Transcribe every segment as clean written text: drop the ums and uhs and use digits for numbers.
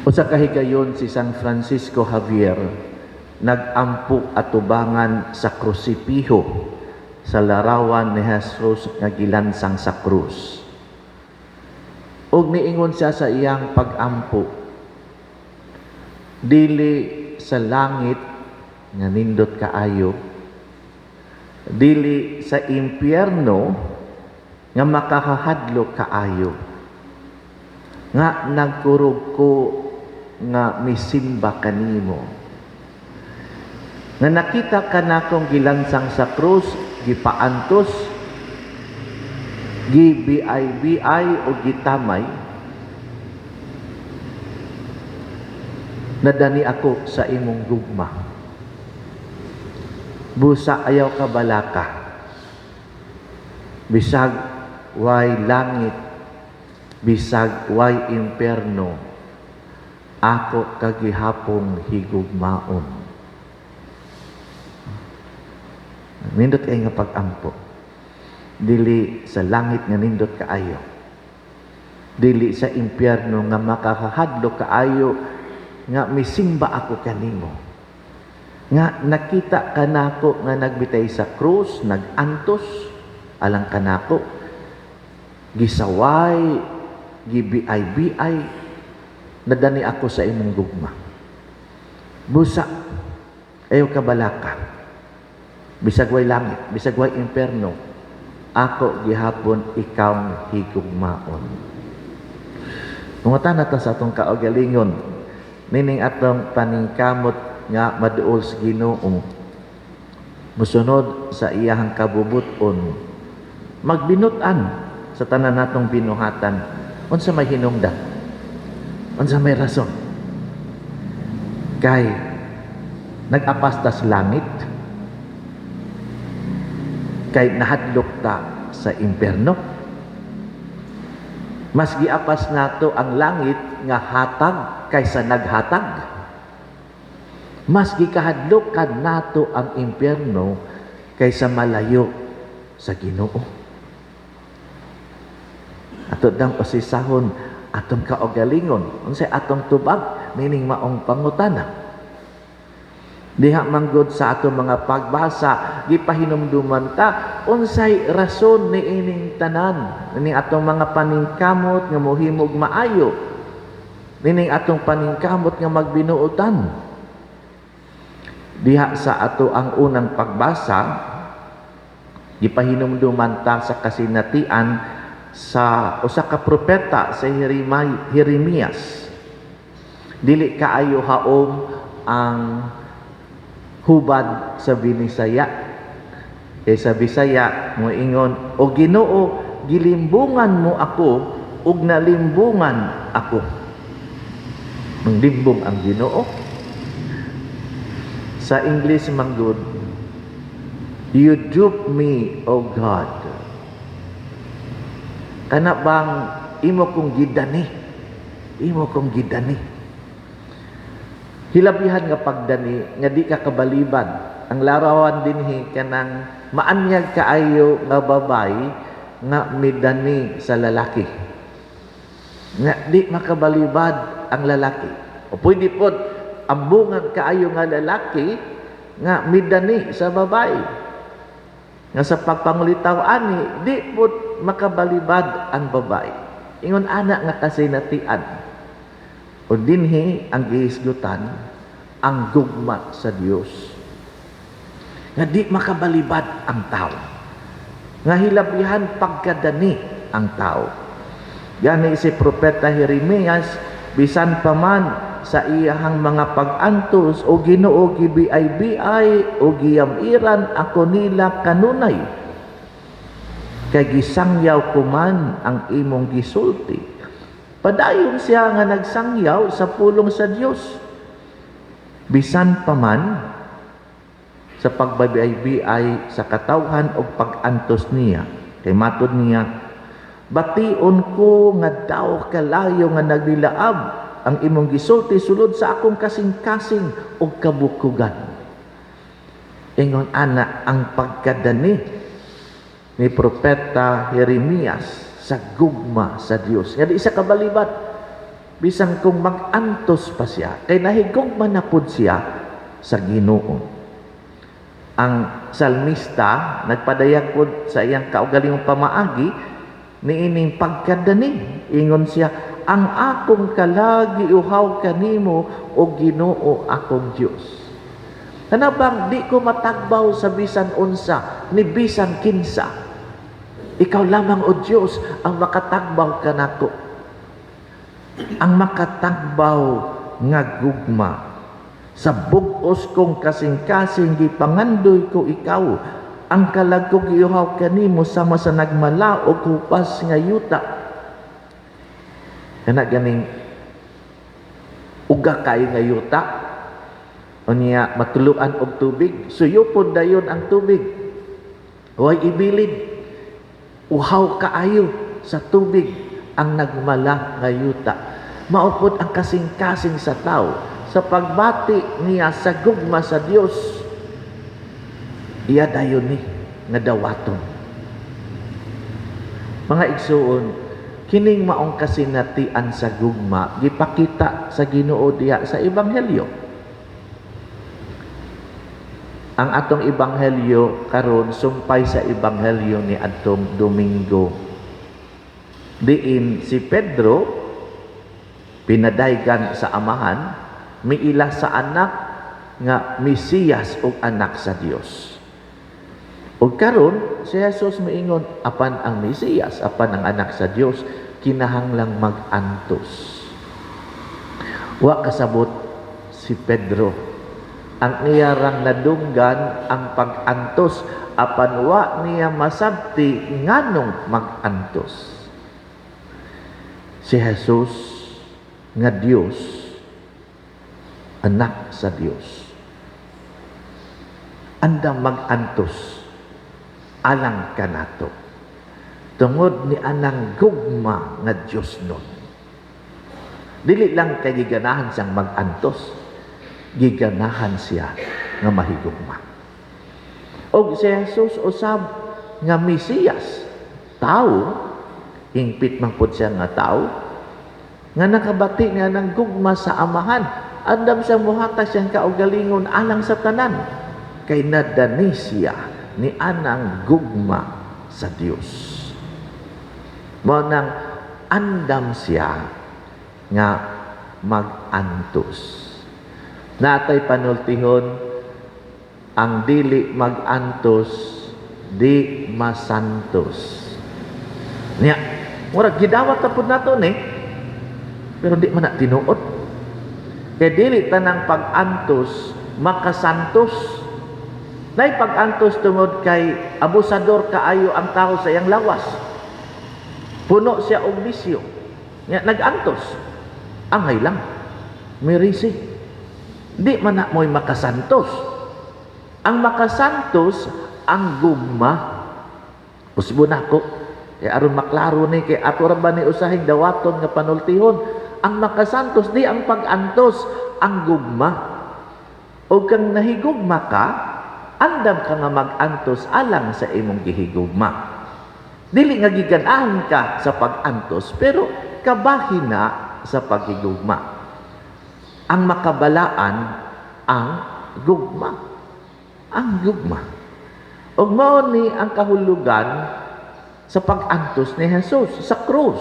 Usa ka higayon si San Francisco Javier nagampo atubangan sa krusipiho sa larawan ni Jesus nga gilansang sa krus. Og niingon siya sa iyang pag-ampo, dili sa langit nga nindot kaayo, dili sa impyerno nga makakahadlok kaayo, nga nagkurog ko nga misimba kanimo, nga nakita ka na kong gilansang sa krus, gipaantos, gibiay-biay o gitamay, nadani ako sa imong gugma. Busa ayaw ka balaka, bisag way langit, bisag way imperno, ako kagihapong higugmaon. Nindot kayo nga pag-ampo, dili sa langit nga nindot kaayo, dili sa impyerno nga makakahadlok kaayo, nga misimba ako kanimo, nga nakita ka nako nga nagbitay sa krus, nagantos alang kanako, gisaway, gibiay-biay, nadani ako sa imong gugma. Busa ayaw ka balaka, bisag way langit, bisag way imperno, ako gihapon ikaw higugmaon. Mungatan nato sa atong kaugalingon, nining atong paningkamot nga maduol sa Ginoo, musunod sa iyahang kabubuton, magbinutan sa tanan natong binuhatan, unsa may hinungdan, unsa may rason. Kay nag-apastas langit, kay nahadlok ta sa imperno, mas giapas nato ang langit nga hatag kaysa naghatag, mas gikahadlok kad nato ang imperno kaysa malayo sa Ginoo. Ato dang pasisahon atong kaugalingon, unsay atong tubag nining maong pangutana. Diha manggod sa ato mga pagbasa, gipahinumduman ta unsay rason ni ining tanan, nining atong mga paningkamot nga mohimog maayo, nining atong paningkamot nga magbinuotan. Diha sa ato ang unang pagbasa, gipahinumduman ta sa kasinatian sa usa ka propeta sa Jeremias. Dili kaayo haom ang hubad sa Binisaya. Sa Bisaya mo ingon, o Ginoo, gilimbungan mo ako ug nalimbungan ako. Manglimbong ang Ginoo. Sa English manggod, you dupe me, O God. Kana bang imo kong gidani? Imo kong gidani. Hilabihan nga pagdani, nga di ka kabaliban. Ang larawan dinhi kanang maanyag kaayo nga babay nga midani sa lalaki. Nga di makabalibad ang lalaki. O pwede po, ambungan kaayo nga lalaki nga midani sa babay. Nga sa pagpangulitaw ani, di po makabalibad ang babay. Ingon anak nga kasinatian. O dinhi ang gihisgutan, ang gugma sa Dios. Nga di makabalibad ang tao. Nga hilabihan pagkadani ang tao. Gani si Propeta Jeremias, bisan pa man sa iyahang mga pag-antos, o Ginoo gibiay-biay o giyamiran ako nila kanunay. Kay gisangyaw ko man ang imong gisulti. Padayon siya nga nagsangyaw sa pulong sa Dios. Bisan pa man sa pagbabiay-biay sa katawhan o pag-antos niya. Kay matod niya, bation ko nga daw kalayo nga naglilaab ang imong gisulti sulod sa akong kasing-kasing o kabukugan. Ingon ana ang pagkadani ni Propeta Jeremias sa gugma sa Dios. Nga di isa kabalibat bisan kung mag-antos pa siya, kay nahigugma na pud siya sa Ginoo. Ang salmista nagpadayag pud sa iyang kaugalingong pamaagi niining pagkadani, ingon siya, ang akong kalagi uhaw kanimo o Ginoo akong Dios. Kanabang di ko matagbaw sa bisan unsa ni bisan kinsa. Ikaw lamang o Dios ang makatagbaw kanako. Ang makatagbaw nga gugma. Sa bug-os kong kasing-kasing gipangandoy ko ikaw. Ang kalagkog iuhaw kanimo sama sa nagmalaog hupas nga yuta. Kana ganing uga kay nga yuta. O niya matuluan og tubig, suyupon dayon ang tubig. Huwag ibilid. Uhaw kaayo sa tubig ang nagmala nga yuta. Maupod ang kasing-kasing sa tao sa pagbati niya sa gugma sa Dios. Iya dayon ni nga dawaton. Mga igsuon, kining maong kasinatian sa gugma gipakita sa Ginoo diha sa ebanghelyo. Ang atong ebanghelyo karon sumpay sa ebanghelyo ni adtong Domingo. Diin si Pedro pinadaygan sa amahan miila sa anak nga Mesiyas ug anak sa Dios. Ug karon si Jesus miingon apan ang Mesiyas, apan ang anak sa Dios kinahanglang mag-antos. Wa kasabot si Pedro ang iyarang nadunggan ang pag-antos apan wa niya masabti nganong mag-antos. Si Jesus nga Dios, anak sa Dios, andam mag-antos alang kanato tungod ni anang gugma nga Dios nun. Dili lang kay giganahan siyang mag-antos, giganahan siya nga mahigugma. Og si Jesus usab nga Mesiyas, tao, hingpit man pud siya nga tao, nga nakabati nga ng gugma sa amahan, andam siya muhatag siyang kaugalingon alang sa tanan, kay nadani siya ni anang gugma sa Dios. Mo nang andam siya nga mag-antos. Natay panultihon, ang dili mag-antos, di masantos. Nya, murag gidawat ta pud nato ni, pero di man na tinuod. Kay dili tanang pag-antos makasantos. Nay pag-antos tungod kay abusador kaayo ang tao sa iyang lawas. Puno siya og bisyo. Nya nag-antos. Angay lang. Mirisi. Di man na mo'y makasantos. Ang makasantos, ang gugma. Usbo na ko. Kaya aron maklaro ni, kay ato ra ba ni usahing dawaton nga panultihon. Ang makasantos, di ang pag-antos, ang gugma. O kang nahigugma ka, andam ka nga mag-antos alang sa imong gihigugma. Dili nga giganahan ka sa pag-antos, pero kabahin na sa paghigugma. Ang makabalaan ang gugma. Ang gugma. Ug mao ni ang kahulugan sa pag-antos ni Jesus sa krus.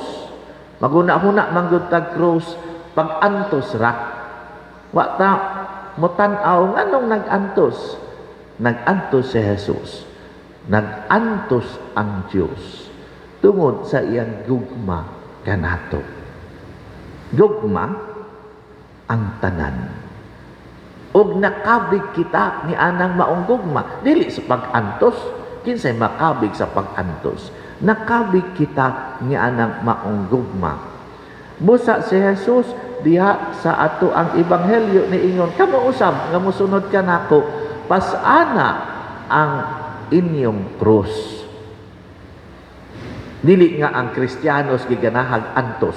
Maguna-huna manggod tag krus pag-antos ra. Wa ta motan-aw nganong nag-antos. Nag-antos si Jesus. Nag-antos ang Dios tungod sa iyang gugma kanato. Gugma ang tanan. Og nakabig kita ni anang maong gugma. Dili sa pag-antos. Kinsay makabig sa pag-antos. Nakabig kita ni anang maong gugma. Busa si Jesus diha sa ato ang ebanghelyo ni ingon, kamo usab nga mosunod ka nako, pasana ang inyong krus. Dili nga ang Kristiyanos giganahag antos,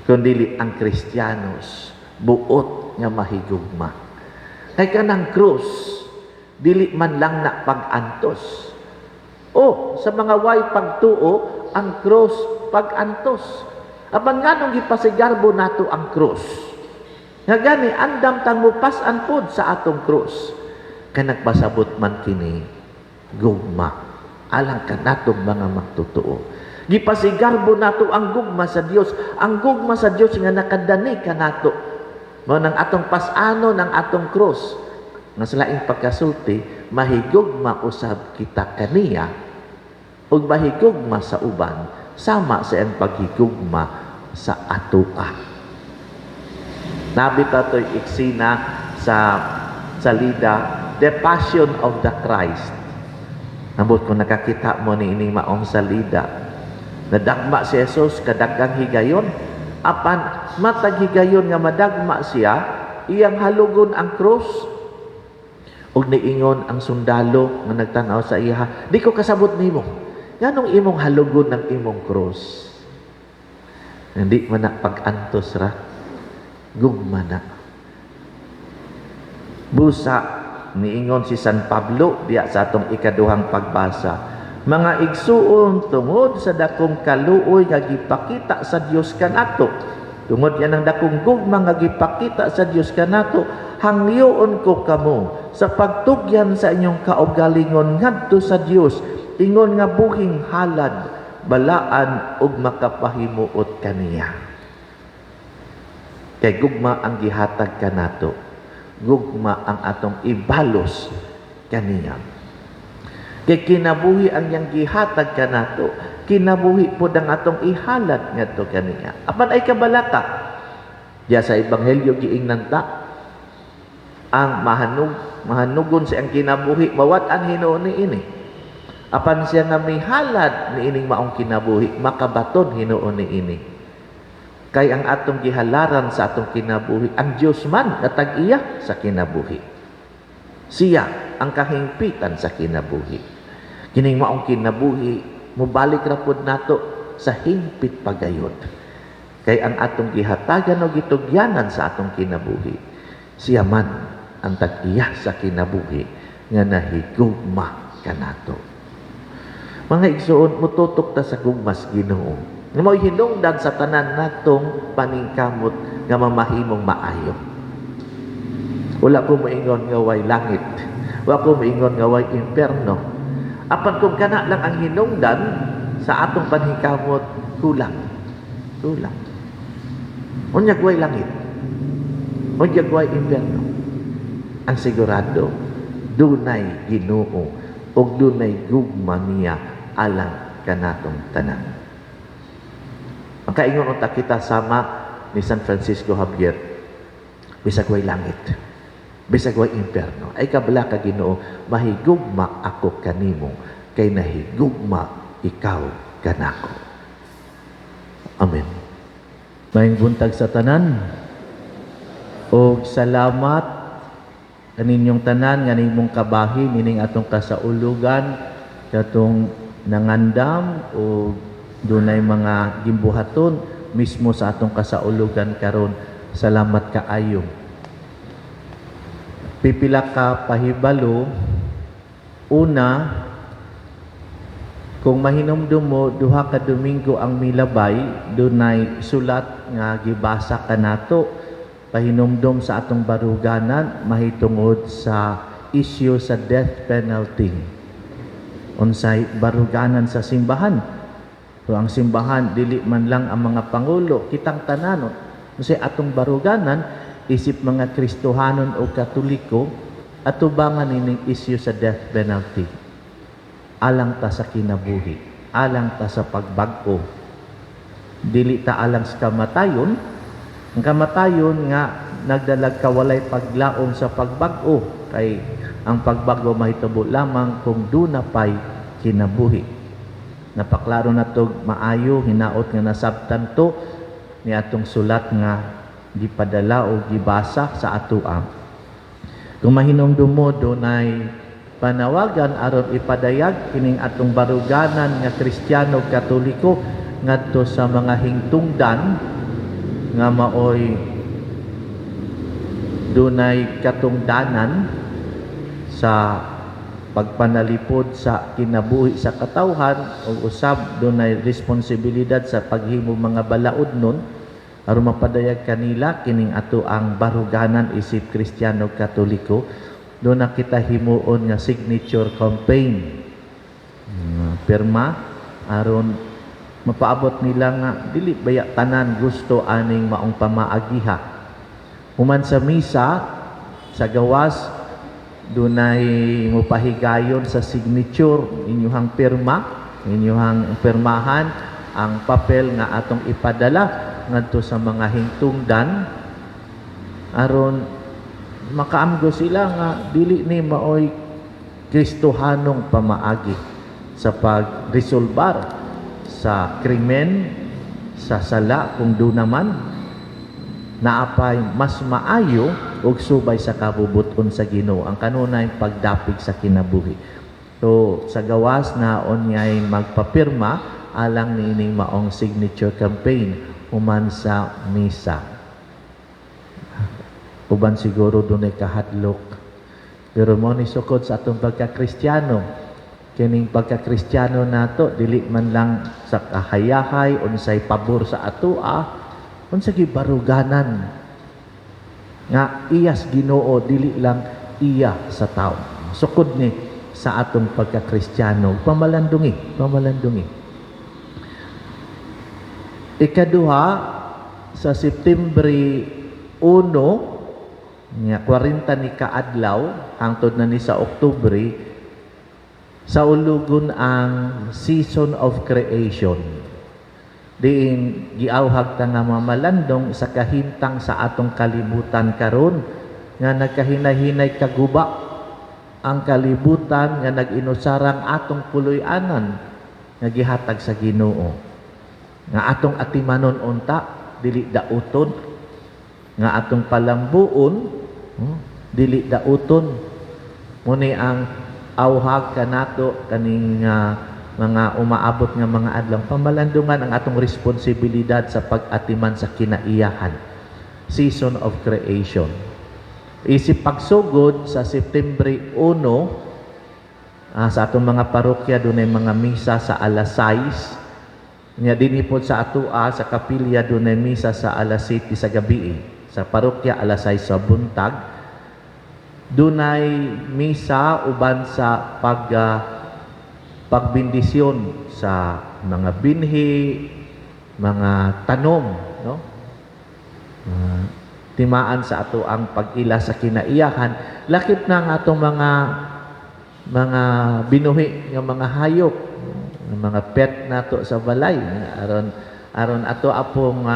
kundi ang Kristiyanos buot nga mahigugma. Kay kanang krus dili man lang na pag-antos. O sa mga way pagtuo, ang krus pag-antos. Apan nganong gipasigarbo nato ang krus. Nga gani andam tang mupas-an pod sa atong krus. Kay nagpasabot man kini gugma alang kanatong mga magtotoo. Gipasigarbo nato ang gugma sa Dios. Ang gugma sa Dios nga nakadani kanato. Mao nang atong pas-ano ng atong krus. Nga sa laing pagkasulti, mahigugma usab kita kaniya ug mahigugma sa uban sama sa iyang paghigugma sa atoa. Nabita to'y eksena sa salida, The Passion of the Christ. Nabot kung nakakita mo ni ining maong salida, nadagma si Jesus kadagang higayon, apan matag higayon nga madagma siya, iyang halugon ang krus, ug niingon ang sundalo nga nagtanaw sa iya, di ko kasabot nimo. Nganong imong halugon ng imong krus? Hindi man na pag-antos ra, gugma na. Busa, niingon si San Pablo, diya sa atong ikaduhang pagbasa, mga igsuon tungod sa dakong kaluoy nga gipakita sa Dios kanato. Tungod yan ang dakong gugma nga gipakita sa Dios kanato, hangyoon ko kamo sa pagtugyan sa inyong kaugalingon ngadto sa Dios, ingon nga buhing halad, balaan ug makapahimuot kaniya. Kay gugma ang gihatag kanato, gugma ang atong ibalos kaniya. Kay kinabuhi ang yang gihatag kanato, kinabuhi pod ang atong ihalad ngadto kaniya. Apan ay kabalaka diya sa ebanghelyo giingnan ta, ang mahanugon sa ang kinabuhi mawat-an hinuon ni ini. Apan siya nga mihalad ni ining maong kinabuhi, makabaton hinuon ni ini. Kay ang atong gihalaran sa atong kinabuhi, ang Dios man nga tag-iya sa kinabuhi. Siya ang kahingpitan sa kinabuhi. Kining maong kinabuhi, mubalik ra pud nato sa hingpit pagayod. Kay ang atong gihatagan o gitugyanan sa atong kinabuhi, siya man ang tag-iya sa kinabuhi nga nahigugma kanato. Mga igsuon, mututok ta sa gugmas Ginoo. Nga mo'y hinungdan sa tanan natong paningkamot nga mamahimong maayo. Wala ko moingon nga way langit. Wala ko moingon nga way imperno. Apan kung kana lang ang hinungdan sa atong paningkamot, kulang. Kulang. Unyag way langit. Unyag way imperno. Ang sigurado, dunay Ginoo o dunay gugma niya alang kanatong tanan. Makaingon unta kita sama ni San Francisco Javier, bisag way langit, bisag way imperno, ay kabala ka Ginoo, mahigugma ako kanimo, kay nahigugma ikaw kanako. Amen. Maayong buntag sa tanan, o salamat kaninyong tanan nga nimong kabahi nining atong kasaulugan katong nangandam o dunay mga gimbuhaton mismo sa atong kasaulugan karon. Salamat kaayo. Pipila ka pahibalo. Una, kung mahinumdum mo duha ka Domingo ang milabay, dunay sulat nga gibasa kanato pahinumdum sa atong baruganan mahitungod sa issue sa death penalty. Unsay baruganan sa simbahan. So ang simbahan dili man lang ang mga pangulo, kitang tanan. Unsay atong baruganan isip mga Kristohanon o Katoliko atubangan ining issue sa death penalty. Alang ta sa kinabuhi, alang ta sa pagbag-o. Dili ta alang sa kamatayon. Ang kamatayon nga nagdalag kawalay paglaom sa pagbag-o, kay ang pagbago mahitabo lamang kung duna pay kinabuhi. Napaklaro na to maayo, hinaot nga nasabtan to ni atong sulat nga gipadala o gibasa sa atoa. Kung mahinumdum mo dunay panawagan aron ipadayag kining atong baruganan nga Kristiyano Katoliko ngadto sa mga hingtungdan nga maoy dunay katungdanan sa pagpanalipod sa kinabuhi sa katawhan o usab dunay responsibilidad sa paghimo mga balaod nun aron mapadayag kanila kining ato ang baruganan isip Kristiyano Katoliko. Doon na kita himuon nga signature campaign, pirma aron mapaabot nila nga dili baya tanan gusto aning maong pamaagiha. Human sa misa sa gawas dunay mopahigayon sa signature inyuhang pirma, inyuhang pirmahan ang papel nga atong ipadala ngadto sa mga hingtungdan aron makaamgo sila nga dili ni maoy Kristohanong pamaagi sa pagresolbar sa krimen, sa sala kung do naman naapay mas maayo og subay sa kabubuton sa Ginoo ang kanunay pagdapig sa kinabuhi. So sa gawas na onyay magpapirma alang niining maong signature campaign human sa misa. Uban siguro dunay kahadlok. Pero mo ni sukod sa atong pagka-Kristiyano. Kining pagka-Kristiyano nato dili man lang sa kahayahay unsay pabor sa atoa, unsay gibaruganan nga iyas Ginoo dili lang iya sa tao. Sukod ni sa atong pagka-Kristiyano, pamalandungi. Ikaduha sa Septembre 1 nga 40 ni kaadlaw hangtod na ni sa Oktubre sa ulugon ang season of creation. Diin giawhag ta nga mamalandong sa kahimtang sa atong kalibutan karon nga nagkahinay-hinay kaguba ang kalibutan nga nag-inusarang atong puloy-anan nga gihatag sa Ginoo. Nga atong atimanon unta dili dauton, nga atong palambuon dili dauton. Muni ang awhag kanato kaning mga umaabot nga mga adlaw pamalandungan ang atong responsibilidad sa pag-atiman sa kinaiyahan. Season of creation. Isip pagsugod sa Septembre 1 sa atong mga parokya dunay mga misa sa alas 6. Nya dinhi pod sa atoa sa kapilya dunay misa sa alas 7 sa gabi. Sa parokya alas 6 sa buntag dunay misa uban sa pagbindisyon sa mga binhi, mga tanom, no? Timaan sa ato ang pag-ila sa kinaiyahan. Lakip na ang atong mga binuhi nga mga hayop, mga pet nato sa balay aron ato apong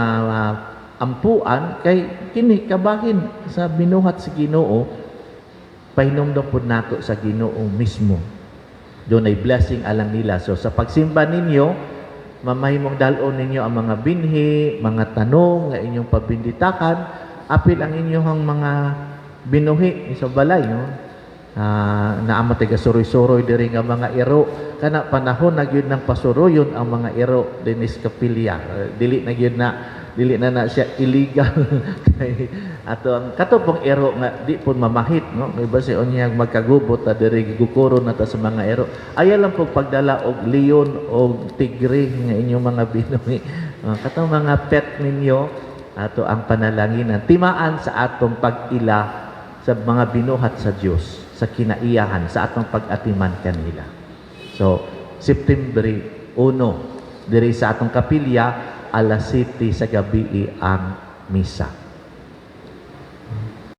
ampuan kay kini kabahin sa binuhat sa Ginoo, pahinomdom pud nato sa Ginoo mismo. Doon ay blessing alang nila. So sa pagsimba ninyo, mamahimong dalon ninyo ang mga binhi, mga tanong nga inyong pabinditakan, apil ang inyong mga binuhi sa balay, no? Naamo taga suroy-suroy diri nga mga iro kana panahon nagyud nang pasuroyon ang mga iro dinis kapilya. Dili na siya illegal kay ato ang katupong ero nga di pud mamahit, no? Kay base unya magkagubot ta diri gigukuro na ta sa mga ero. Aya lang pug pagdala og leon og tigre nga inyong mga binuhi. Katong mga pet ninyo ato ang panalangin timaan sa atong pag-ila sa mga binuhat sa Dios sa kinaiyahan sa atong pag-atiman kanila. So Septembre 1 diri sa atong kapilya alas 7 sa gabi ang misa.